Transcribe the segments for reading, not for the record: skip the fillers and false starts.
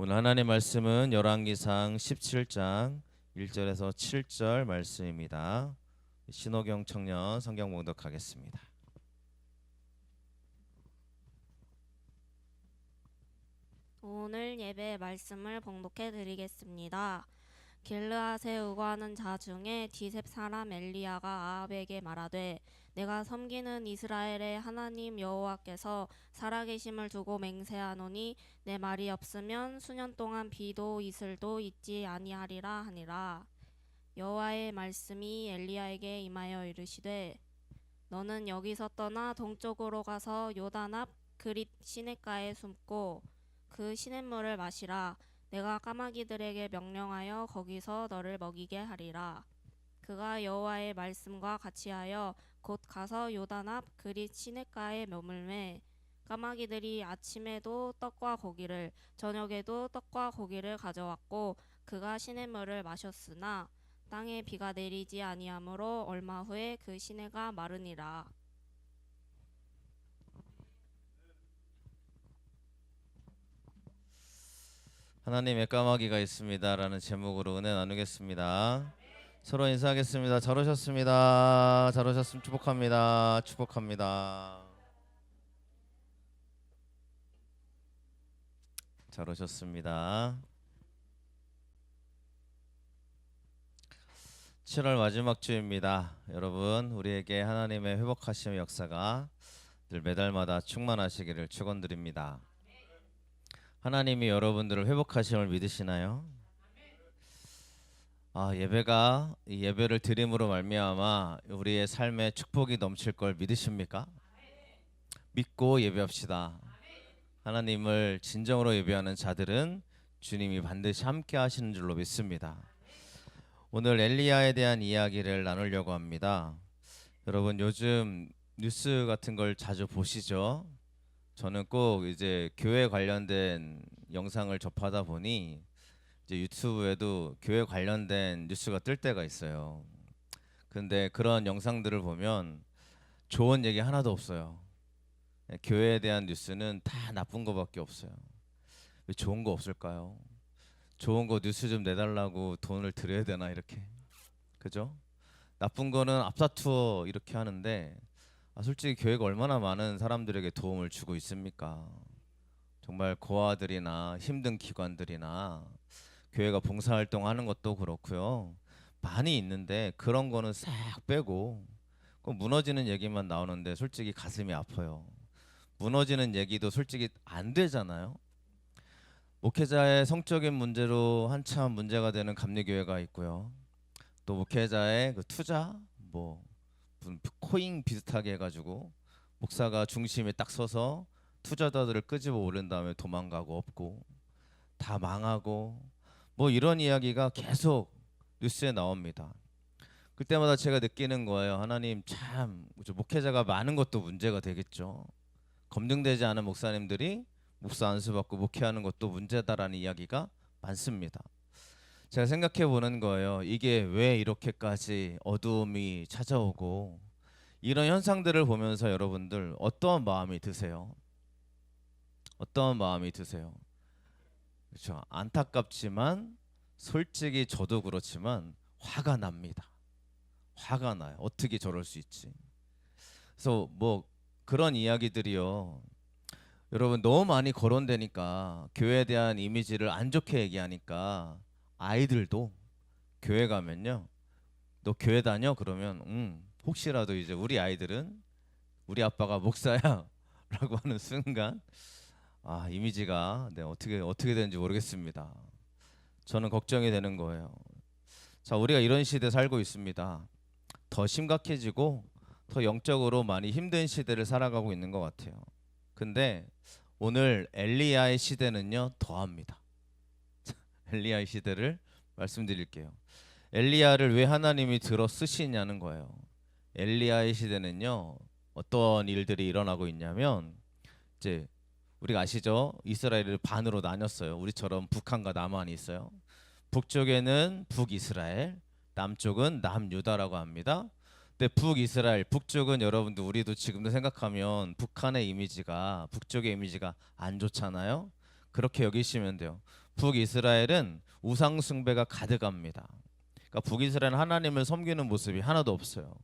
오늘 하나님 말씀은 열왕기상 17장 1절에서 7절 말씀입니다. 신호경 청년 성경 봉독하겠습니다. 오늘 예배 말씀을 봉독해 드리겠습니다. 길르앗에 우거하는 자 중에 디셉 사람 엘리야가 아합에게 말하되 내가 섬기는 이스라엘의 하나님 여호와께서 살아계심을 두고 맹세하노니 내 말이 없으면 수년 동안 비도 이슬도 있지 아니하리라 하니라. 여호와의 말씀이 엘리야에게 임하여 이르시되 너는 여기서 떠나 동쪽으로 가서 요단 앞 그릿 시냇가에 숨고 그 시냇물을 마시라. 내가 까마귀들에게 명령하여 거기서 너를 먹이게 하리라. 그가 여호와의 말씀과 같이 하여 곧 가서 요단 앞 그릿 시냇가에 머물매 까마귀들이 아침에도 떡과 고기를 저녁에도 떡과 고기를 가져왔고 그가 시냇물을 마셨으나 땅에 비가 내리지 아니하므로 얼마 후에 그 시내가 마르니라. 하나님의 까마귀가 있습니다라는 제목으로 은혜 나누겠습니다. 서로 인사하겠습니다. 잘 오셨습니다. 잘 오셨으면 축복합니다. 축복합니다. 잘 오셨습니다. 7월 마지막 주입니다. 여러분, 우리에게 하나님의 회복하심의 역사가 늘 매달마다 충만하시기를 축원드립니다. 하나님이 여러분들을 회복하심을 믿으시나요? 예배가 이 예배를 드림으로 말미암아 우리의 삶에 축복이 넘칠 걸 믿으십니까? 믿고 예배합시다. 하나님을 진정으로 예배하는 자들은 주님이 반드시 함께 하시는 줄로 믿습니다. 오늘 엘리야에 대한 이야기를 나누려고 합니다. 여러분, 요즘 뉴스 같은 걸 자주 보시죠? 저는 꼭 이제 교회 관련된 영상을 접하다 보니 이제 유튜브에도 교회 관련된 뉴스가 뜰 때가 있어요. 근데 그런 영상들을 보면 좋은 얘기 하나도 없어요. 교회에 대한 뉴스는 다 나쁜 거밖에 없어요. 왜 좋은 거 없을까요? 좋은 거 뉴스 좀 내달라고 돈을 드려야 되나 이렇게, 그죠? 나쁜 거는 앞다투어 이렇게 하는데 솔직히 교회가 얼마나 많은 사람들에게 도움을 주고 있습니까? 정말 고아들이나 힘든 기관들이나 교회가 봉사활동하는 것도 그렇고요. 많이 있는데 그런 거는 싹 빼고 꼭 무너지는 얘기만 나오는데 솔직히 가슴이 아파요. 무너지는 얘기도 솔직히 안 되잖아요. 목회자의 성적인 문제로 한참 문제가 되는 감리교회가 있고요. 또 목회자의 그 투자 뭐 무슨 코인 비슷하게 해가지고 목사가 중심에 딱 서서 투자자들을 끄집어 오른 다음에 도망가고 없고 다 망하고 뭐 이런 이야기가 계속 뉴스에 나옵니다. 그때마다 제가 느끼는 거예요. 하나님 참 목회자가 많은 것도 문제가 되겠죠. 검증되지 않은 목사님들이 목사 안수받고 목회하는 것도 문제다라는 이야기가 많습니다. 제가 생각해 보는 거예요. 이게 왜 이렇게까지 어두움이 찾아오고 이런 현상들을 보면서 여러분들 어떤 마음이 드세요? 어떤 마음이 드세요? 그렇죠. 안타깝지만 솔직히 저도 그렇지만 화가 납니다. 화가 나요. 어떻게 저럴 수 있지? 그래서 뭐 그런 이야기들이요. 여러분 너무 많이 거론되니까 교회에 대한 이미지를 안 좋게 얘기하니까 아이들도 교회 가면요. 너 교회 다녀? 그러면 혹시라도 이제 우리 아이들은 우리 아빠가 목사야 라고 하는 순간 이미지가 어떻게 되는지 모르겠습니다. 저는 걱정이 되는 거예요. 자, 우리가 이런 시대에 살고 있습니다. 더 심각해지고 더 영적으로 많이 힘든 시대를 살아가고 있는 것 같아요. 근데 오늘 엘리야의 시대는요 더합니다. 엘리야의 시대를 말씀드릴게요. 엘리야를 왜 하나님이 들어 쓰시냐는 거예요. 엘리야의 시대는요 어떤 일들이 일어나고 있냐면 이제 우리가 아시죠? 이스라엘을 반으로 나눴어요. 우리처럼 북한과 남한이 있어요. 북쪽에는 북이스라엘, 남쪽은 남유다라고 합니다. 근데 북이스라엘, 북쪽은 여러분들 우리도 지금도 생각하면 북한의 이미지가 북쪽의 이미지가 안 좋잖아요. 그렇게 여기시면 돼요. 북이스라엘은 우상 숭배가 가득합니다. 그러니까 북이스라엘은 하나님을 섬기는 모습이 하나도 없어요.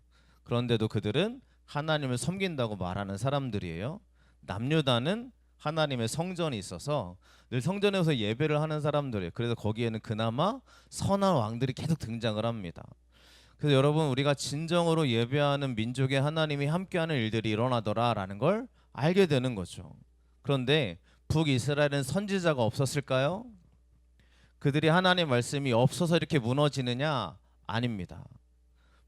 그런데도 그들은 하나님을 섬긴다고 말하는 사람들이에요. 남유다는 하나님의 성전이 있어서 늘 성전에서 예배를 하는 사람들이에요. 그래서 거기에는 그나마 선한 왕들이 계속 등장을 합니다. 그래서 여러분, 우리가 진정으로 예배하는 민족에 하나님이 함께하는 일들이 일어나더라라는 걸 알게 되는 거죠. 그런데 북이스라엘은 선지자가 없었을까요? 그들이 하나님의 말씀이 없어서 이렇게 무너지느냐? 아닙니다.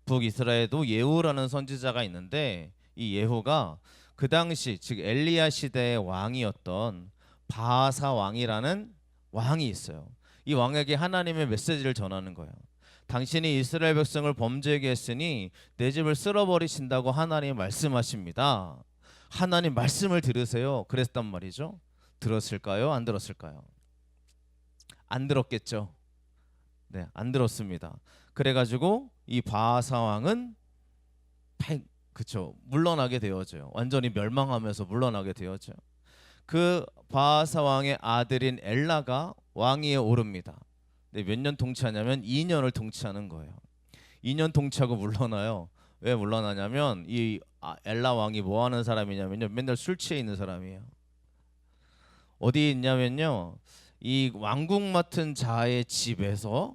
북이스라엘도 예후라는 선지자가 있는데, 이 예후가 그 당시 즉 엘리야 시대의 왕이었던 바하사 왕이라는 왕이 있어요. 이 왕에게 하나님의 메시지를 전하는 거예요. 당신이 이스라엘 백성을 범죄하게 했으니 내 집을 쓸어버리신다고 하나님이 말씀하십니다. 하나님 말씀을 들으세요. 그랬단 말이죠. 들었을까요? 안 들었을까요? 안 들었겠죠. 네, 안 들었습니다. 그래가지고 이 바하사 왕은 그쵸, 물러나게 되어져요. 완전히 멸망하면서 물러나게 되어져요. 그 바하사 왕의 아들인 엘라가 왕위에 오릅니다. 네, 몇 년 통치하냐면 2년을 통치하는 거예요. 2년 통치하고 물러나요. 왜 물러나냐면 이 엘라 왕이 뭐 하는 사람이냐면요, 맨날 술 취해 있는 사람이에요. 어디 있냐면요, 이 왕국 맡은 자의 집에서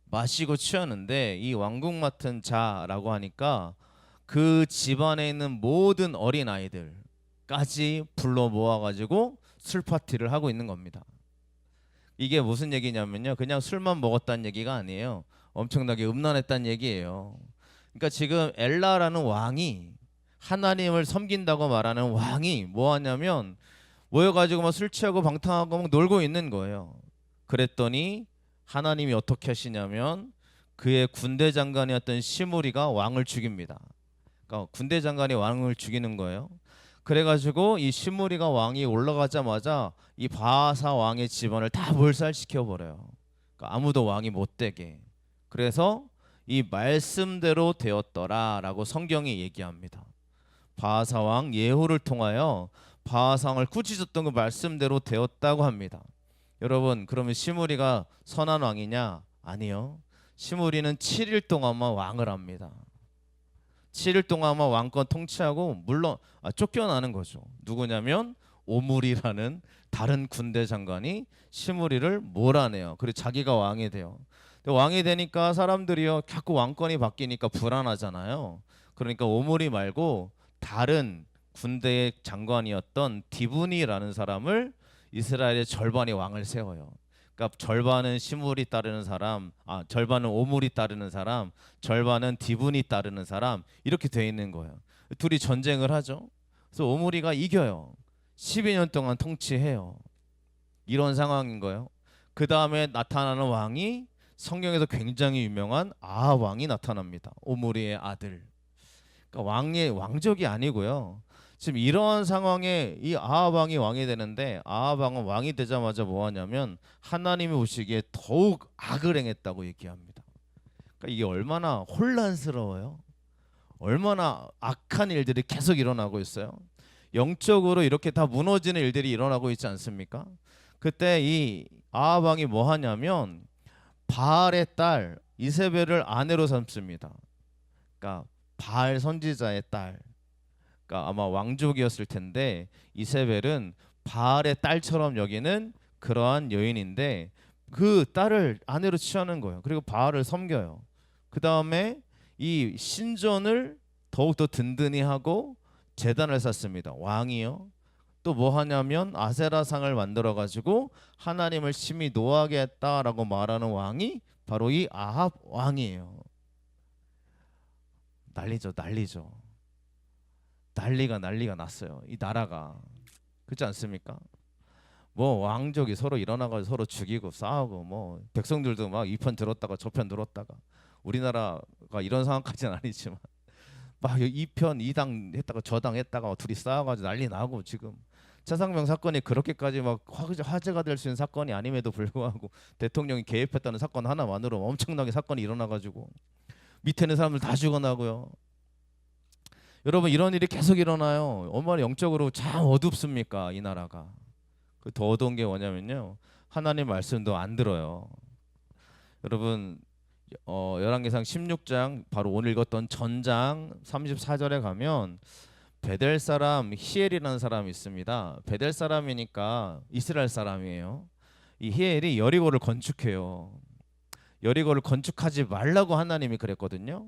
마시고 취하는데, 이 왕국 맡은 자라고 하니까 그 집안에 있는 모든 어린 아이들까지 불러 모아가지고 술 파티를 하고 있는 겁니다. 이게 무슨 얘기냐면요, 그냥 술만 먹었다는 얘기가 아니에요. 엄청나게 음란했다는 얘기예요. 그러니까 지금 엘라라는 왕이, 하나님을 섬긴다고 말하는 왕이 뭐 하냐면 모여가지고 막 술 취하고 방탕하고 막 놀고 있는 거예요. 그랬더니 하나님이 어떻게 하시냐면 그의 군대 장관이었던 시므리가 왕을 죽입니다. 그러니까 군대 장관이 왕을 죽이는 거예요. 그래가지고 이 시므리가 왕이 올라가자마자 이 바하사 왕의 집안을 다 몰살시켜 버려요. 그러니까 아무도 왕이 못 되게. 그래서 이 말씀대로 되었더라라고 성경이 얘기합니다. 바하사 왕 예후를 통하여 바하사 왕을 꾸짖었던 그 말씀대로 되었다고 합니다. 여러분, 그러면 시므리가 선한 왕이냐? 아니요. 시므리는 7일 동안만 왕을 합니다. 7일 동안만 왕권 통치하고 물론 쫓겨나는 거죠. 누구냐면 오므리라는 다른 군대 장관이 시므리를 몰아내요. 그리고 자기가 왕이 돼요. 왕이 되니까 사람들이요, 자꾸 왕권이 바뀌니까 불안하잖아요. 그러니까 오므리 말고 다른 군대의 장관이었던 디브니라는 사람을 이스라엘의 절반의 왕을 세워요. 그러니까 절반은 시므리 따르는 사람, 절반은 오므리 따르는 사람, 절반은 디브니 따르는 사람, 이렇게 돼 있는 거예요. 둘이 전쟁을 하죠. 그래서 오므리가 이겨요. 12년 동안 통치해요. 이런 상황인 거예요. 그 다음에 나타나는 왕이 성경에서 굉장히 유명한 아합 왕이 나타납니다. 오므리의 아들. 그러니까 왕족이 아니고요. 지금 이런 상황에 이 아합 왕이 왕이 되는데, 아합 왕은 왕이 되자마자 뭐 하냐면 하나님이 보시기에 더욱 악을 행했다고 얘기합니다. 그러니까 이게 얼마나 혼란스러워요. 얼마나 악한 일들이 계속 일어나고 있어요. 영적으로 이렇게 다 무너지는 일들이 일어나고 있지 않습니까? 그때 이 아합 왕이 뭐 하냐면 바알의 딸 이세벨을 아내로 삼습니다. 그러니까 바알 선지자의 딸. 그러니까 아마 왕족이었을 텐데 이세벨은 바알의 딸처럼 여기는 그러한 여인인데 그 딸을 아내로 취하는 거예요. 그리고 바알을 섬겨요. 그 다음에 이 신전을 더욱더 든든히 하고 제단을 쌓습니다. 왕이요. 또 뭐 하냐면 아세라상을 만들어 가지고 하나님을 심히 노하게 했다라고 말하는 왕이 바로 이 아합 왕이에요. 난리죠, 난리죠. 난리가 났어요. 이 나라가. 그렇지 않습니까? 뭐 왕족이 서로 일어나가지고 서로 죽이고 싸우고, 뭐 백성들도 막 이 편 들었다가 저 편 들었다가, 우리나라가 이런 상황까지는 아니지만 막 이 편 이 당 했다가 저 당 했다가 둘이 싸워가지고 난리 나고, 지금 차상명 사건이 그렇게까지 막 화제가 될 수 있는 사건이 아님에도 불구하고 대통령이 개입했다는 사건 하나만으로 엄청나게 사건이 일어나가지고 밑에 있는 사람들 다 죽어나고요. 여러분, 이런 일이 계속 일어나요. 얼마나 영적으로 참 어둡습니까, 이 나라가. 그 더 어두운 게 뭐냐면요, 하나님 말씀도 안 들어요. 여러분 열왕기상 16장 바로 오늘 읽었던 전장 34절에 가면 베델 사람 히엘이라는 사람이 있습니다. 베델 사람이니까 이스라엘 사람이에요. 이 히엘이 여리고를 건축해요. 여리고를 건축하지 말라고 하나님이 그랬거든요.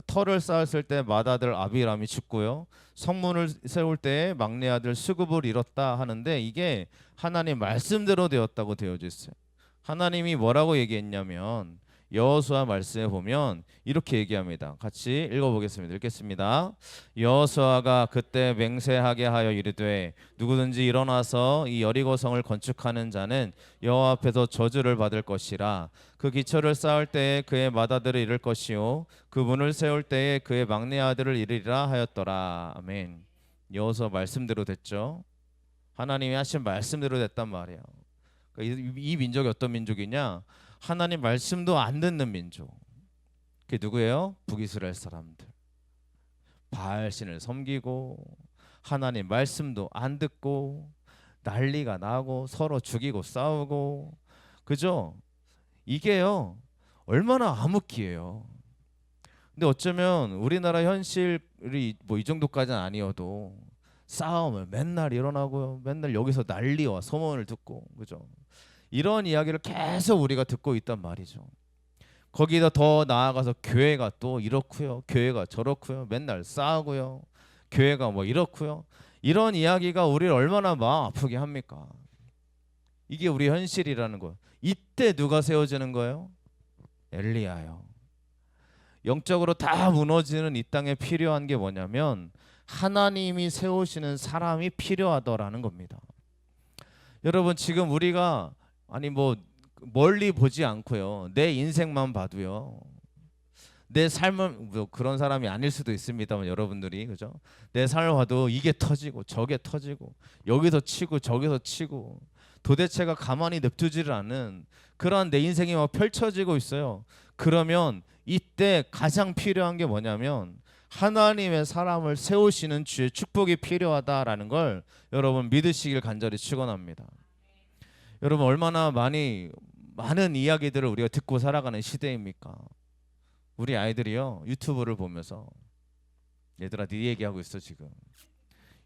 터를 쌓았을 때 맏아들 아비람이 죽고요. 성문을 세울 때 막내 아들 수굽을 잃었다 하는데 이게 하나님 말씀대로 되었다고 되어져 있어요. 하나님이 뭐라고 얘기했냐면 여호수아 말씀에 보면 이렇게 얘기합니다. 같이 읽어보겠습니다. 읽겠습니다. 여호수아가 그때 맹세하게 하여 이르되 누구든지 일어나서 이 여리고성을 건축하는 자는 여호와 앞에서 저주를 받을 것이라. 그 기초를 쌓을 때에 그의 맏아들을 잃을 것이요 그 문을 세울 때에 그의 막내 아들을 잃으리라 하였더라. 아멘. 여호수아 말씀대로 됐죠. 하나님이 하신 말씀대로 됐단 말이에요. 그러니까 이 민족이 어떤 민족이냐? 하나님 말씀도 안 듣는 민족. 그게 누구예요? 북이스라엘 사람들. 바알신을 섬기고 하나님 말씀도 안 듣고 난리가 나고 서로 죽이고 싸우고, 그죠? 이게요 얼마나 암흑기예요. 근데 어쩌면 우리나라 현실이 뭐 이 정도까지는 아니어도 싸움을 맨날 일어나고요. 맨날 여기서 난리와 소문을 듣고, 그죠? 이런 이야기를 계속 우리가 듣고 있단 말이죠. 거기다 더 나아가서 교회가 또 이렇고요, 교회가 저렇고요, 맨날 싸우고요, 교회가 뭐 이렇고요. 이런 이야기가 우리를 얼마나 마음 아프게 합니까? 이게 우리 현실이라는 거예요. 이때 누가 세워지는 거예요? 엘리야요. 영적으로 다 무너지는 이 땅에 필요한 게 뭐냐면 하나님이 세우시는 사람이 필요하더라는 겁니다. 여러분 지금 우리가 뭐 멀리 보지 않고요, 내 인생만 봐도요, 내 삶은 뭐 그런 사람이 아닐 수도 있습니다만 여러분들이, 그죠? 내 삶을 봐도 이게 터지고 저게 터지고 여기서 치고 저기서 치고 도대체가 가만히 냅두지를 않는 그러한 내 인생이 막 펼쳐지고 있어요. 그러면 이때 가장 필요한 게 뭐냐면 하나님의 사람을 세우시는 주의 축복이 필요하다라는 걸 여러분 믿으시길 간절히 축원합니다. 여러분 얼마나 많은 이야기들을 우리가 듣고 살아가는 시대입니까? 우리 아이들이요 유튜브를 보면서, 얘들아 네 얘기하고 있어 지금.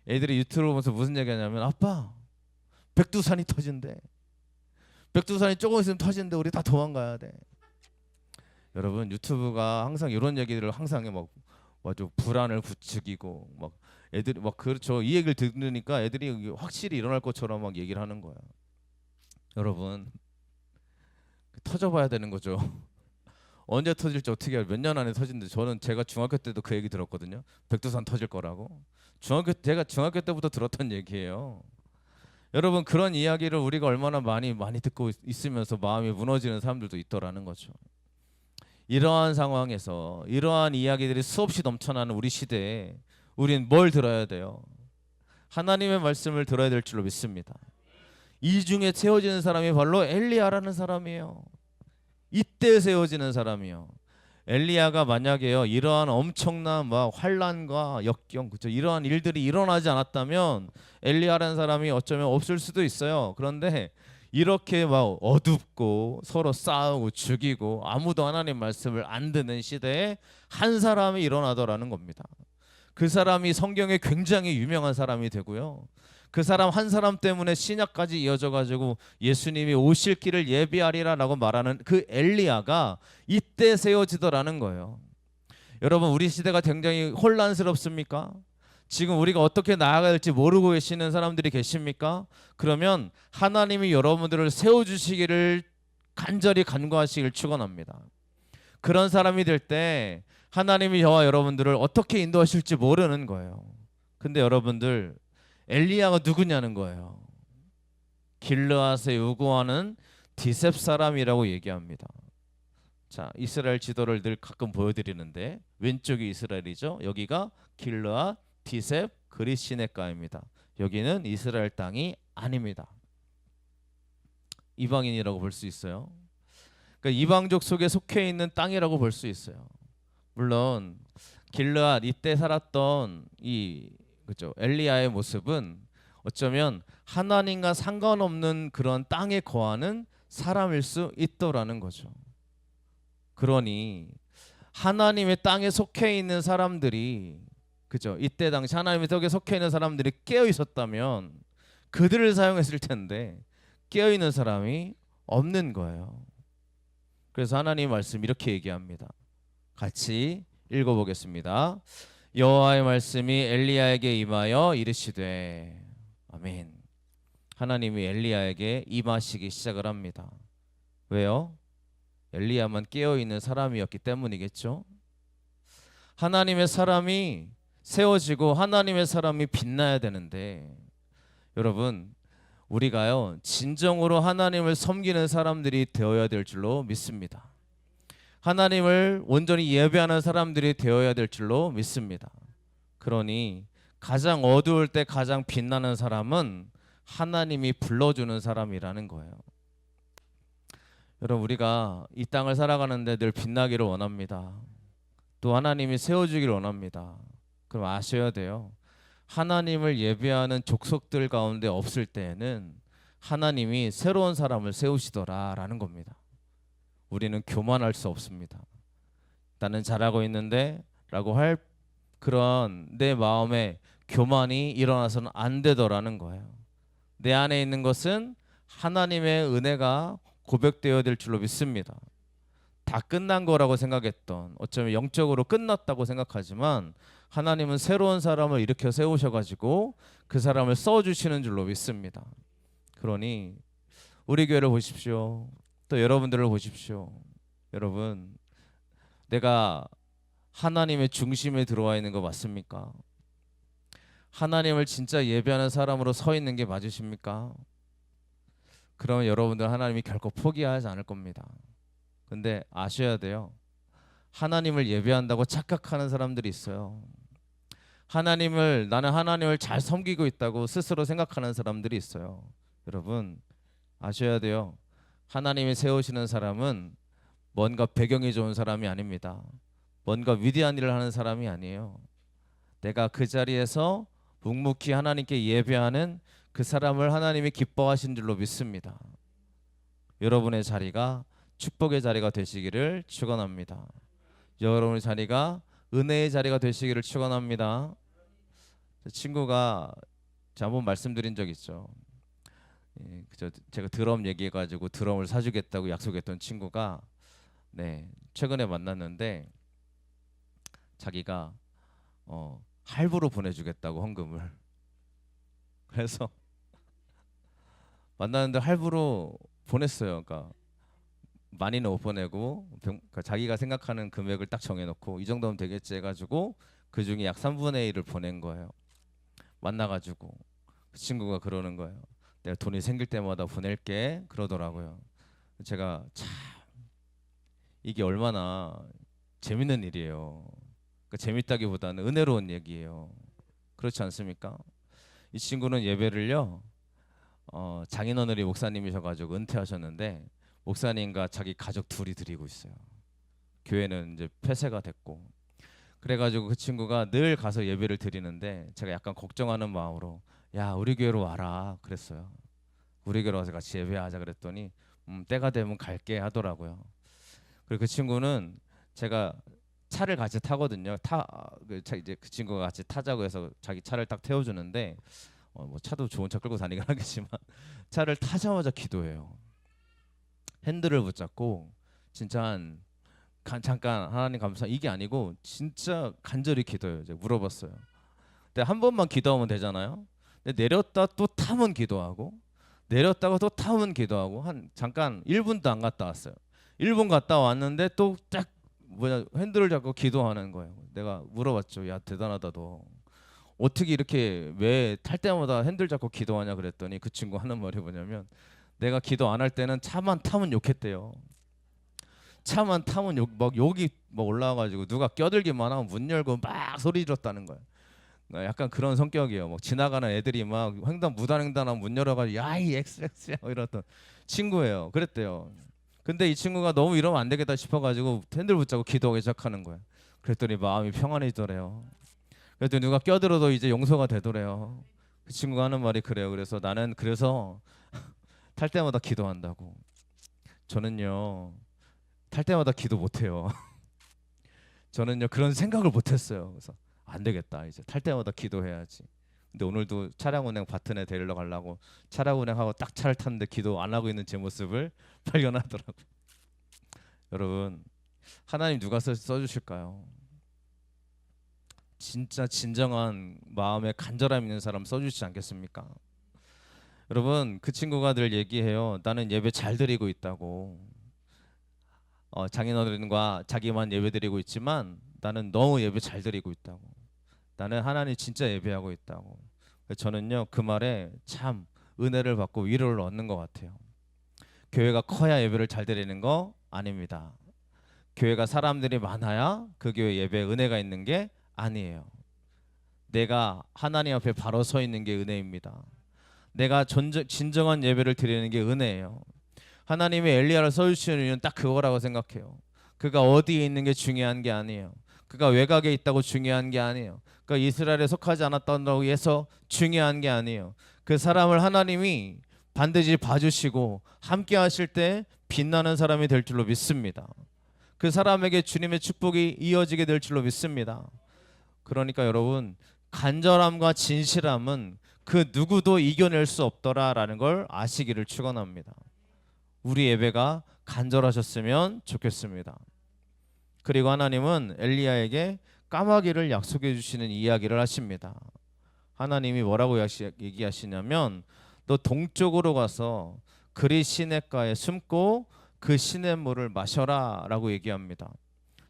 애들이 유튜브를 보면서 무슨 얘기하냐면, 아빠 백두산이 터진대. 백두산이 조금 있으면 터진대. 우리 다 도망가야 돼. 여러분 유튜브가 항상 이런 얘기들을 항상 막 아주 불안을 부추기고 막 애들이 막 그렇죠. 이 얘기를 들으니까 애들이 확실히 일어날 것처럼 막 얘기를 하는 거야. 여러분 터져봐야 되는 거죠. 언제 터질지 어떻게 알아요? 몇 년 안에 터진데. 제가 중학교 때도 그 얘기 들었거든요. 백두산 터질 거라고. 제가 중학교 때부터 들었던 얘기예요. 여러분 그런 이야기를 우리가 얼마나 많이 듣고 있으면서 마음이 무너지는 사람들도 있더라는 거죠. 이러한 상황에서 이러한 이야기들이 수없이 넘쳐나는 우리 시대에 우리는 뭘 들어야 돼요? 하나님의 말씀을 들어야 될 줄로 믿습니다. 이 중에 세워지는 사람이 바로 엘리야라는 사람이에요. 이때 세워지는 사람이요. 엘리야가 만약에요 이러한 엄청난 막 환란과 역경, 그렇죠? 이러한 일들이 일어나지 않았다면 엘리야라는 사람이 어쩌면 없을 수도 있어요. 그런데 이렇게 막 어둡고 서로 싸우고 죽이고 아무도 하나님 말씀을 안 듣는 시대에 한 사람이 일어나더라는 겁니다. 그 사람이 성경에 굉장히 유명한 사람이 되고요, 그 사람 한 사람 때문에 신약까지 이어져 가지고 예수님이 오실 길을 예비하리라라고 말하는 그 엘리야가 이때 세워지더라는 거예요. 여러분 우리 시대가 굉장히 혼란스럽습니까? 지금 우리가 어떻게 나아가야 될지 모르고 계시는 사람들이 계십니까? 그러면 하나님이 여러분들을 세워주시기를 간절히 간구하시길 축원합니다. 그런 사람이 될 때 하나님이 저와 여러분들을 어떻게 인도하실지 모르는 거예요. 근데 여러분들 엘리야가 누구냐는 거예요. 길르앗에 요구하는 디셉 사람이라고 얘기합니다. 자, 이스라엘 지도를 늘 가끔 보여드리는데 왼쪽이 이스라엘이죠. 여기가 길르앗, 디셉, 그릿시네가입니다. 여기는 이스라엘 땅이 아닙니다. 이방인이라고 볼 수 있어요. 그러니까 이방족 속에 속해 있는 땅이라고 볼 수 있어요. 물론 길르앗 이때 살았던 그죠 엘리야의 모습은 어쩌면 하나님과 상관없는 그런 땅에 거하는 사람일 수 있더라는 거죠. 그러니 하나님의 땅에 속해 있는 사람들이, 그죠? 이때 당시 하나님의 떡에 속해 있는 사람들이 깨어 있었다면 그들을 사용했을 텐데 깨어 있는 사람이 없는 거예요. 그래서 하나님 말씀 이렇게 얘기합니다. 같이 읽어보겠습니다. 여호와의 말씀이 엘리야에게 임하여 이르시되. 아멘. 하나님이 엘리야에게 임하시기 시작을 합니다. 왜요? 엘리야만 깨어 있는 사람이었기 때문이겠죠. 하나님의 사람이 세워지고 하나님의 사람이 빛나야 되는데, 여러분, 우리가요 진정으로 하나님을 섬기는 사람들이 되어야 될 줄로 믿습니다. 하나님을 온전히 예배하는 사람들이 되어야 될 줄로 믿습니다. 그러니 가장 어두울 때 가장 빛나는 사람은 하나님이 불러주는 사람이라는 거예요. 여러분, 우리가 이 땅을 살아가는데 늘 빛나기를 원합니다. 또 하나님이 세워주기를 원합니다. 그럼 아셔야 돼요. 하나님을 예배하는 족속들 가운데 없을 때에는 하나님이 새로운 사람을 세우시더라라는 겁니다. 우리는 교만할 수 없습니다. 나는 잘하고 있는데 라고 할 그런 내 마음에 교만이 일어나서는 안 되더라는 거예요. 내 안에 있는 것은 하나님의 은혜가 고백되어야 될 줄로 믿습니다. 다 끝난 거라고 생각했던, 어쩌면 영적으로 끝났다고 생각하지만 하나님은 새로운 사람을 일으켜 세우셔가지고 그 사람을 써주시는 줄로 믿습니다. 그러니 우리 교회를 보십시오. 또 여러분들을 보십시오. 여러분, 내가 하나님의 중심에 들어와 있는 거 맞습니까? 하나님을 진짜 예배하는 사람으로 서 있는 게 맞으십니까? 그러면 여러분들 하나님이 결코 포기하지 않을 겁니다. 근데 아셔야 돼요. 하나님을 예배한다고 착각하는 사람들이 있어요. 나는 하나님을 잘 섬기고 있다고 스스로 생각하는 사람들이 있어요. 여러분, 아셔야 돼요. 하나님이 세우시는 사람은 뭔가 배경이 좋은 사람이 아닙니다. 뭔가 위대한 일을 하는 사람이 아니에요. 내가 그 자리에서 묵묵히 하나님께 예배하는 그 사람을 하나님이 기뻐하신 줄로 믿습니다. 여러분의 자리가 축복의 자리가 되시기를 축원합니다. 여러분의 자리가 은혜의 자리가 되시기를 축원합니다. 친구가 제가 한번 말씀드린 적 있죠. 제가 드럼 얘기해가지고 드럼을 사주겠다고 약속했던 친구가 최근에 만났는데 자기가 할부로 보내주겠다고 헌금을. 그래서 만났는데 할부로 보냈어요. 그러니까 많이는 못 보내고 그러니까 자기가 생각하는 금액을 딱 정해놓고 이 정도면 되겠지 해가지고 그 중에 약 3분의 1을 보낸 거예요. 만나가지고 그 친구가 그러는 거예요. 내가 돈이 생길 때마다 보낼게 그러더라고요. 제가 참 이게 얼마나 재밌는 일이에요. 그러니까 재밌다기보다는 은혜로운 얘기예요. 그렇지 않습니까? 이 친구는 예배를요 장인어른이 목사님이셔가지고 은퇴하셨는데 목사님과 자기 가족 둘이 드리고 있어요. 교회는 이제 폐쇄가 됐고, 그래가지고 그 친구가 늘 가서 예배를 드리는데 제가 약간 걱정하는 마음으로 야 우리 교회로 와라 그랬어요. 우리 교회로 와서 같이 예배하자 그랬더니 때가 되면 갈게 하더라고요. 그리고 그 친구는 제가 차를 같이 타거든요. 이제 그 친구가 같이 타자고 해서 자기 차를 딱 태워주는데 뭐 차도 좋은 차 끌고 다니긴 하겠지만 차를 타자마자 기도해요. 핸들을 붙잡고 진짜 잠깐 하나님 감사 이게 아니고 진짜 간절히 기도해요. 이제 물어봤어요. 근데 한 번만 기도하면 되잖아요. 근데 내렸다 또 타면 기도하고 내렸다가 또 타면 기도하고 한 잠깐 1분도 안 갔다 왔어요. 1분 갔다 왔는데 또 딱 핸들을 잡고 기도하는 거예요. 내가 물어봤죠. 야 대단하다 너. 어떻게 이렇게 왜 탈 때마다 핸들 잡고 기도하냐 그랬더니 그 친구 하는 말이 뭐냐면 내가 기도 안 할 때는 차만 타면 욕했대요. 차만 타면 욕이 막 올라와가지고 누가 껴들기만 하면 문 열고 막 소리 질렀다는 거예요. 약간 그런 성격이에요. 막 지나가는 애들이 막 무단횡단하면 문 열어가지고 야이 엑스엑스야 이러던 친구예요. 그랬대요. 근데 이 친구가 너무 이러면 안 되겠다 싶어가지고 핸들 붙잡고 기도하기 시작하는 거예요. 그랬더니 마음이 평안해지더래요. 그랬더니 누가 껴들어도 이제 용서가 되더래요. 그 친구가 하는 말이 그래요. 그래서 나는 그래서 탈 때마다 기도한다고. 저는요 탈 때마다 기도 못해요. 저는요 그런 생각을 못했어요. 그래서 안 되겠다, 이제 탈 때마다 기도해야지. 근데 오늘도 차량 운행 바튼에 데리러 가려고 차량 운행하고 딱 차를 탔는데 기도 안 하고 있는 제 모습을 발견하더라고요. 여러분, 하나님 누가 써주실까요? 진짜 진정한 마음에 간절함 있는 사람 써주시지 않겠습니까? 여러분, 그 친구가 늘 얘기해요. 나는 예배 잘 드리고 있다고. 장인어른과 자기만 예배 드리고 있지만 나는 너무 예배 잘 드리고 있다고. 나는 하나님 진짜 예배하고 있다고. 저는요 그 말에 참 은혜를 받고 위로를 얻는 것 같아요. 교회가 커야 예배를 잘 드리는 거 아닙니다. 교회가 사람들이 많아야 그 교회 예배에 은혜가 있는 게 아니에요. 내가 하나님 앞에 바로 서 있는 게 은혜입니다. 내가 진정한 예배를 드리는 게 은혜예요. 하나님이 엘리야를 써주시는 이유는 딱 그거라고 생각해요. 그가 어디에 있는 게 중요한 게 아니에요. 그가 외곽에 있다고 중요한 게 아니에요. 그가 이스라엘에 속하지 않았다고 해서 중요한 게 아니에요. 그 사람을 하나님이 반드시 봐주시고 함께 하실 때 빛나는 사람이 될 줄로 믿습니다. 그 사람에게 주님의 축복이 이어지게 될 줄로 믿습니다. 그러니까 여러분, 간절함과 진실함은 그 누구도 이겨낼 수 없더라라는 걸 아시기를 축원합니다. 우리 예배가 간절하셨으면 좋겠습니다. 그리고 하나님은 엘리야에게 까마귀를 약속해 주시는 이야기를 하십니다. 하나님이 뭐라고 얘기하시냐면 너 동쪽으로 가서 그리 시냇가에 숨고 그 시냇물을 마셔라 라고 얘기합니다.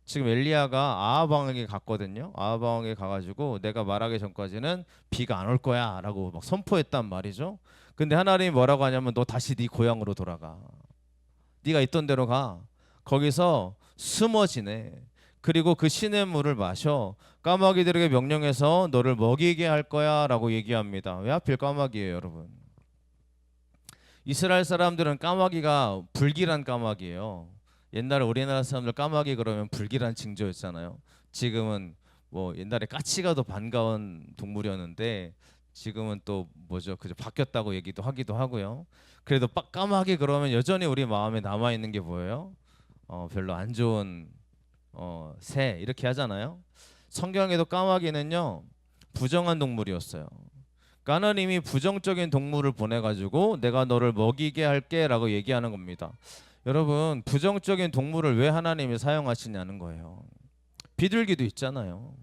지금 엘리야가 아합 왕에게 갔거든요. 아합 왕에게 가가지고 내가 말하기 전까지는 비가 안 올 거야 라고 막 선포했단 말이죠. 근데 하나님이 뭐라고 하냐면 너 다시 네 고향으로 돌아가. 네가 있던 데로 가. 거기서 숨어 지내. 그리고 그 시냇물을 마셔. 까마귀들에게 명령해서 너를 먹이게 할 거야 라고 얘기합니다. 왜 하필 까마귀예요, 여러분? 이스라엘 사람들은 까마귀가 불길한 까마귀예요. 옛날에 우리나라 사람들 까마귀 그러면 불길한 징조였잖아요. 지금은 뭐 옛날에 까치가 더 반가운 동물이었는데 지금은 또 뭐죠? 그저 바뀌었다고 얘기도 하기도 하고요. 그래도 까마귀 그러면 여전히 우리 마음에 남아 있는 게 뭐예요? 별로 안 좋은 새 이렇게 하잖아요. 성경에도 까마귀는요 부정한 동물이었어요. 그러니까 하나님이 부정적인 동물을 보내가지고 내가 너를 먹이게 할게라고 얘기하는 겁니다. 여러분, 부정적인 동물을 왜 하나님이 사용하시냐는 거예요. 비둘기도 있잖아요.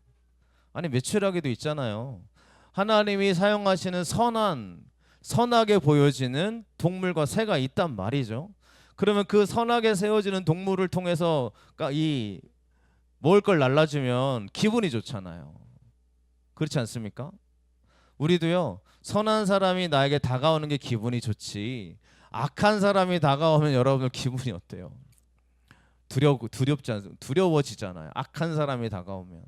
아니 메추라기도 있잖아요. 하나님이 사용하시는 선하게 보여지는 동물과 새가 있단 말이죠. 그러면 그 선하게 세워지는 동물을 통해서 이 먹을 걸 날라주면 기분이 좋잖아요. 그렇지 않습니까? 우리도요 선한 사람이 나에게 다가오는 게 기분이 좋지 악한 사람이 다가오면 여러분들 기분이 어때요? 두려워지잖아요. 악한 사람이 다가오면.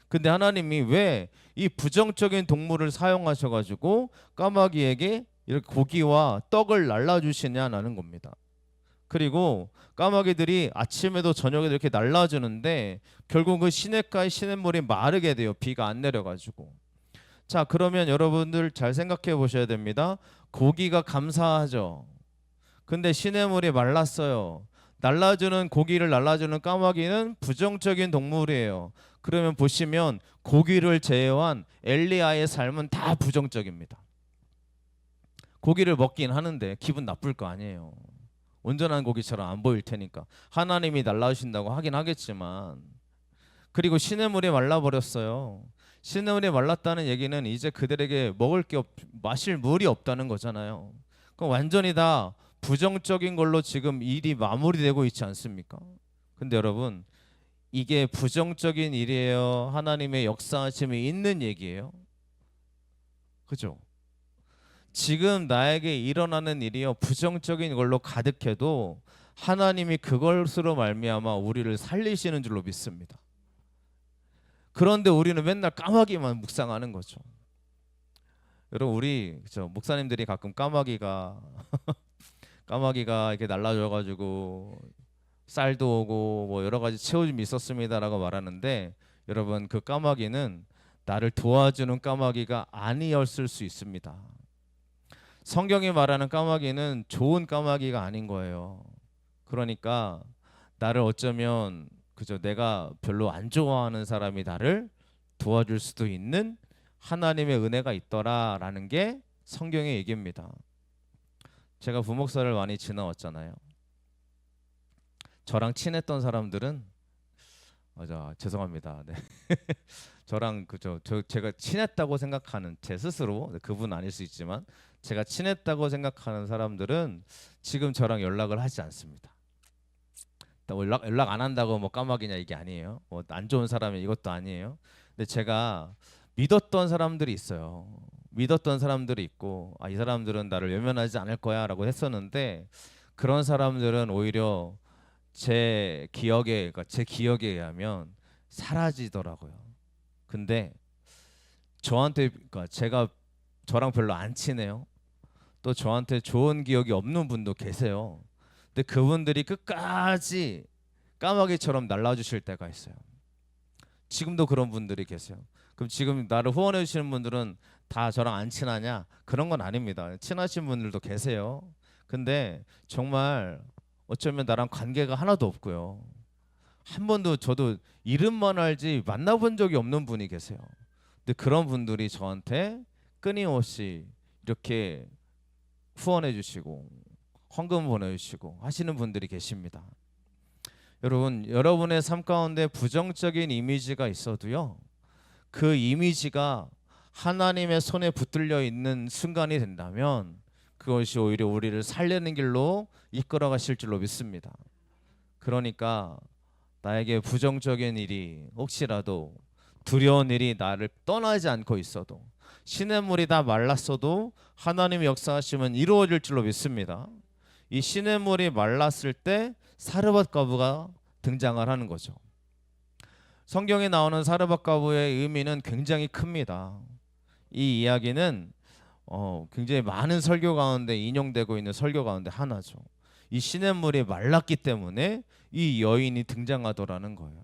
근데 하나님이 왜 이 부정적인 동물을 사용하셔가지고 까마귀에게 이렇게 고기와 떡을 날라주시냐는 겁니다. 그리고 까마귀들이 아침에도 저녁에도 이렇게 날라주는데 결국 그 시냇가의 시냇물이 마르게 돼요. 비가 안 내려가지고. 자, 그러면 여러분들 잘 생각해 보셔야 됩니다. 고기가 감사하죠. 근데 시냇물이 말랐어요. 고기를 날라주는 까마귀는 부정적인 동물이에요. 그러면 보시면 고기를 제외한 엘리야의 삶은 다 부정적입니다. 고기를 먹긴 하는데 기분 나쁠 거 아니에요. 온전한 고기처럼 안 보일 테니까. 하나님이 날라주신다고 하긴 하겠지만. 그리고 시냇물이 말라버렸어요. 시냇물이 말랐다는 얘기는 이제 그들에게 마실 물이 없다는 거잖아요. 그럼 완전히 다 부정적인 걸로 지금 일이 마무리되고 있지 않습니까? 근데 여러분, 이게 부정적인 일이에요? 하나님의 역사하심이 있는 얘기예요? 그죠? 지금 나에게 일어나는 일이요 부정적인 걸로 가득해도 하나님이 그것으로 말미암아 우리를 살리시는 줄로 믿습니다. 그런데 우리는 맨날 까마귀만 묵상하는 거죠. 여러분, 우리 목사님들이 가끔 까마귀가 이렇게 날라줘가지고 쌀도 오고 뭐 여러 가지 채워짐이 있었습니다라고 말하는데 여러분, 그 까마귀는 나를 도와주는 까마귀가 아니었을 수 있습니다. 성경이 말하는 까마귀는 좋은 까마귀가 아닌 거예요. 그러니까 나를 어쩌면 그저 내가 별로 안 좋아하는 사람이 나를 도와줄 수도 있는 하나님의 은혜가 있더라라는 게 성경의 얘기입니다. 제가 부목사를 많이 지나왔잖아요. 저랑 친했던 사람들은 죄송합니다. 네. 저랑 제가 친했다고 생각하는 제 스스로 그분 아닐 수 있지만 제가 친했다고 생각하는 사람들은 지금 저랑 연락을 하지 않습니다. 연락 안 한다고 뭐 까마귀냐 이게 아니에요. 뭐 안 좋은 사람이 이것도 아니에요. 근데 제가 믿었던 사람들이 있어요. 믿었던 사람들이 있고 이 사람들은 나를 외면하지 않을 거야라고 했었는데 그런 사람들은 오히려 제 기억에 의하면 사라지더라고요. 근데 저한테 제가 저랑 별로 안 친해요. 또 저한테 좋은 기억이 없는 분도 계세요. 근데 그분들이 끝까지 까마귀처럼 날라주실 때가 있어요. 지금도 그런 분들이 계세요. 그럼 지금 나를 후원해 주시는 분들은 다 저랑 안 친하냐? 그런 건 아닙니다. 친하신 분들도 계세요. 근데 정말 어쩌면 나랑 관계가 하나도 없고요. 한 번도 저도 이름만 알지 만나본 적이 없는 분이 계세요. 근데 그런 분들이 저한테 끊임없이 이렇게 후원해 주시고 헌금 보내주시고 하시는 분들이 계십니다. 여러분, 여러분의 삶 가운데 부정적인 이미지가 있어도요, 그 이미지가 하나님의 손에 붙들려 있는 순간이 된다면 그것이 오히려 우리를 살리는 길로 이끌어 가실 줄로 믿습니다. 그러니까 나에게 부정적인 일이 혹시라도 두려운 일이 나를 떠나지 않고 있어도 시냇물이 다 말랐어도 하나님의 역사하심은 이루어질 줄로 믿습니다. 이 시냇물이 말랐을 때 사르밧 과부가 등장을 하는 거죠. 성경에 나오는 사르밧 과부의 의미는 굉장히 큽니다. 이 이야기는 굉장히 많은 설교 가운데 인용되고 있는 설교 가운데 하나죠. 이 시냇물이 말랐기 때문에 이 여인이 등장하더라는 거예요.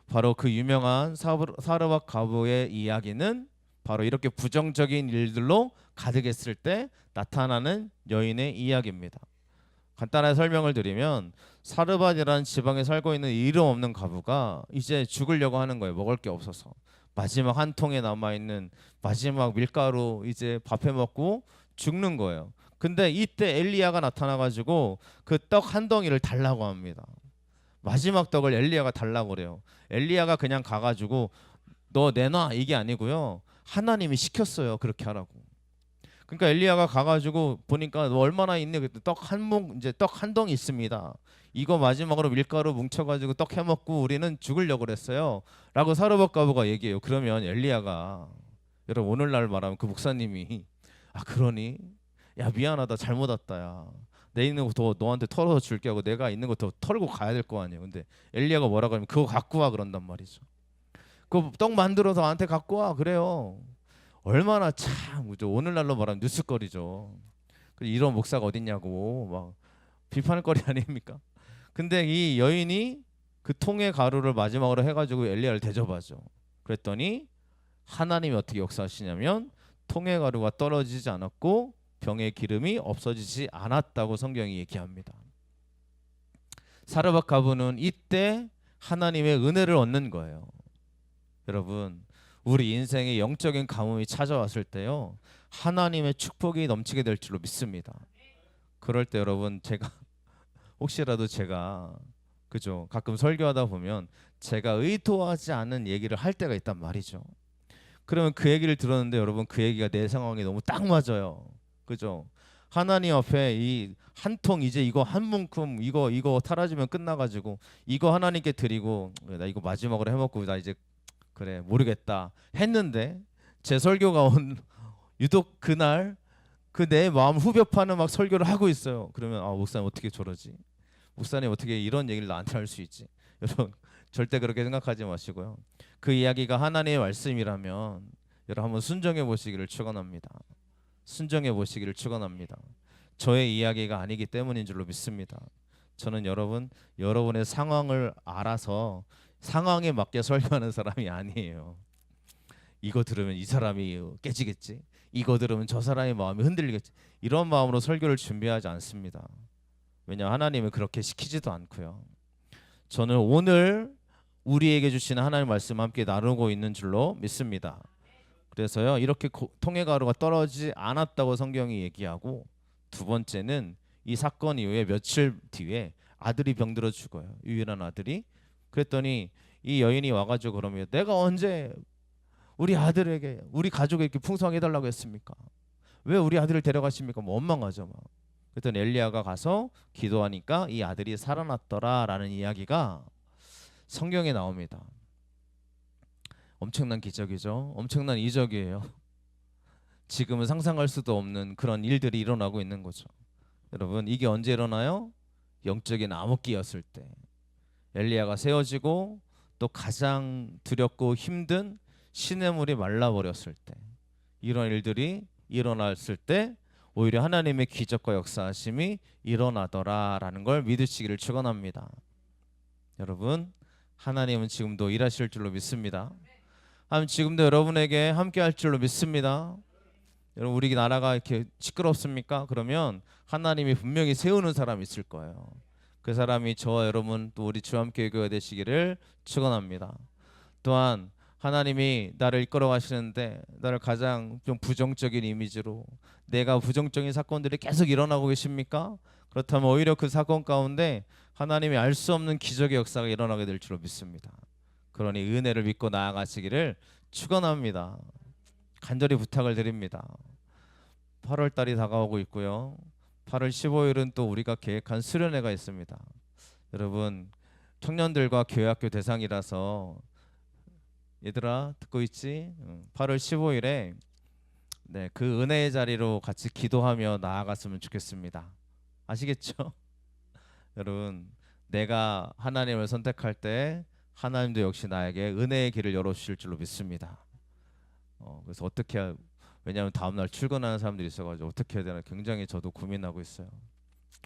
바로 그 유명한 사르밧 과부의 이야기는 바로 이렇게 부정적인 일들로 가득했을 때 나타나는 여인의 이야기입니다. 간단하게 설명을 드리면 사르밧이라는 지방에 살고 있는 이름 없는 과부가 이제 죽으려고 하는 거예요. 먹을 게 없어서. 마지막 한 통에 남아있는 마지막 밀가루 이제 밥해 먹고 죽는 거예요. 근데 이때 엘리야가 나타나가지고 그 떡 한 덩이를 달라고 합니다. 마지막 떡을 엘리야가 달라고 그래요. 엘리야가 그냥 가가지고 너 내놔 이게 아니고요. 하나님이 시켰어요. 그렇게 하라고. 그러니까 엘리야가 가가지고 보니까 너 얼마나 있네. 떡 한 덩이 있습니다. 이거 마지막으로 밀가루 뭉쳐가지고 떡 해먹고 우리는 죽으려고 그랬어요. 라고 사르밧 과부가 얘기해요. 그러면 엘리야가 여러분 오늘날 말하면 그 목사님이 그러니? 야 미안하다 잘못 왔다 야. 내 있는 거 더 너한테 털어서 줄게 하고 내가 있는 거 더 털고 가야 될 거 아니에요. 근데 엘리야가 뭐라고 하면 그거 갖고 와 그런단 말이죠. 그 떡 만들어서 나한테 갖고 와 그래요. 얼마나 참 오늘날로 말하면 뉴스거리죠. 이런 목사가 어딨냐고 막 비판할 거리 아닙니까? 근데 이 여인이 그 통의 가루를 마지막으로 해가지고 엘리야를 대접하죠. 그랬더니 하나님이 어떻게 역사하시냐면 통의 가루가 떨어지지 않았고 병의 기름이 없어지지 않았다고 성경이 얘기합니다. 사르밧 과부는 이때 하나님의 은혜를 얻는 거예요. 여러분 우리 인생에 영적인 가뭄이 찾아왔을 때요 하나님의 축복이 넘치게 될 줄로 믿습니다. 그럴 때 여러분 혹시라도 제가 그죠 가끔 설교하다 보면 제가 의도하지 않은 얘기를 할 때가 있단 말이죠. 그러면 그 얘기를 들었는데 여러분 그 얘기가 내 상황에 너무 딱 맞아요. 그죠? 하나님 앞에 이 한 통 이제 이거 한 문큼 이거 타라지면 끝나가지고 이거 하나님께 드리고 나 이거 마지막으로 해먹고 나 이제 그래 모르겠다 했는데 제 설교가 유독 그날 그 내 마음 후벼 파는 막 설교를 하고 있어요. 그러면 목사님 어떻게 저러지? 목사님 어떻게 이런 얘기를 나한테 할 수 있지? 여러분 절대 그렇게 생각하지 마시고요. 그 이야기가 하나님의 말씀이라면 여러분 한번 순종해 보시기를 축원합니다. 순종해 보시기를 축원합니다. 저의 이야기가 아니기 때문인 줄로 믿습니다. 저는 여러분의 상황을 알아서 상황에 맞게 설교하는 사람이 아니에요. 이거 들으면 이 사람이 깨지겠지. 이거 들으면 저 사람의 마음이 흔들리겠지. 이런 마음으로 설교를 준비하지 않습니다. 왜냐 하나님은 그렇게 시키지도 않고요. 저는 오늘 우리에게 주시는 하나님 말씀 함께 나누고 있는 줄로 믿습니다. 그래서요 이렇게 통해 가루가 떨어지지 않았다고 성경이 얘기하고, 두 번째는 이 사건 이후에 며칠 뒤에 아들이 병들어 죽어요. 유일한 아들이. 그랬더니 이 여인이 와가지고 그러면 내가 언제 우리 아들에게 우리 가족에게 이렇게 풍성하게 해달라고 했습니까? 왜 우리 아들을 데려가십니까? 뭐 원망하죠 막. 그랬더니 엘리야가 가서 기도하니까 이 아들이 살아났더라라는 이야기가 성경에 나옵니다. 엄청난 기적이죠. 엄청난 이적이에요. 지금은 상상할 수도 없는 그런 일들이 일어나고 있는 거죠. 여러분 이게 언제 일어나요? 영적인 암흑기였을 때, 엘리야가 세워지고 또 가장 두렵고 힘든 시냇물이 말라버렸을 때, 이런 일들이 일어났을 때 오히려 하나님의 기적과 역사하심이 일어나더라라는 걸 믿으시기를 축원합니다. 여러분 하나님은 지금도 일하실 줄로 믿습니다. 하나님 지금도 여러분에게 함께할 줄로 믿습니다. 여러분 우리 나라가 이렇게 시끄럽습니까? 그러면 하나님이 분명히 세우는 사람이 있을 거예요. 그 사람이 저와 여러분 또 우리 주함교회가 되시기를 축원합니다. 또한 하나님이 나를 이끌어 가시는데 나를 가장 좀 부정적인 이미지로, 내가 부정적인 사건들이 계속 일어나고 계십니까? 그렇다면 오히려 그 사건 가운데 하나님이 알 수 없는 기적의 역사가 일어나게 될 줄로 믿습니다. 그러니 은혜를 믿고 나아가시기를 축원합니다. 간절히 부탁을 드립니다. 8월 달이 다가오고 있고요. 8월 15일은 또 우리가 계획한 수련회가 있습니다. 여러분 청년들과 교회학교 대상이라서, 얘들아 듣고 있지? 8월 15일에 그 은혜의 자리로 같이 기도하며 나아갔으면 좋겠습니다. 아시겠죠? 여러분 내가 하나님을 선택할 때 하나님도 역시 나에게 은혜의 길을 열어주실 줄로 믿습니다. 그래서 왜냐하면 다음날 출근하는 사람들이 있어가지고 어떻게 해야 되나 굉장히 저도 고민하고 있어요.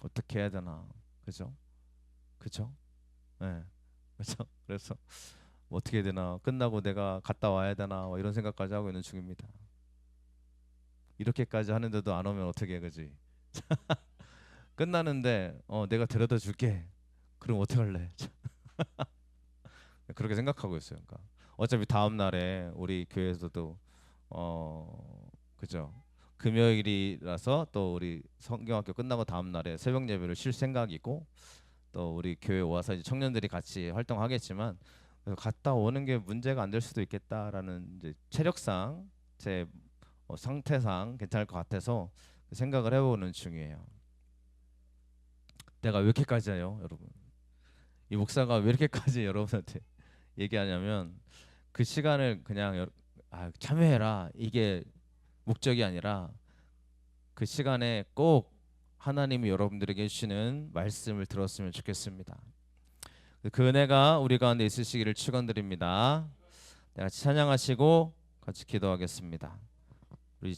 어떻게 해야 되나, 그죠? 그죠? 네, 그죠? 그래서 뭐 어떻게 해야 되나, 끝나고 내가 갔다 와야 되나 뭐 이런 생각까지 하고 있는 중입니다. 이렇게까지 하는데도 안 오면 어떻게 해, 그지? 끝나는데 내가 데려다 줄게. 그럼 어떻게 할래? 그렇게 생각하고 있어요. 그러니까 어차피 다음 날에 우리 교회에서도 그죠? 금요일이라서 또 우리 성경학교 끝나고 다음 날에 새벽 예배를 쉴 생각이고, 또 우리 교회 와서 이제 청년들이 같이 활동하겠지만 갔다 오는 게 문제가 안 될 수도 있겠다라는 이제 체력상 제 상태상 괜찮을 것 같아서 생각을 해보는 중이에요. 내가 왜 이렇게까지 해요, 여러분? 이 목사가 왜 이렇게까지 여러분한테 얘기하냐면 그 시간을 그냥 참여해라 이게 목적이 아니라, 그 시간에 꼭 하나님이 여러분들에게 주시는 말씀을 들었으면 좋겠습니다. 그 은혜가 우리 가운데 있으시기를 축원드립니다. 같이 찬양하시고 같이 기도하겠습니다.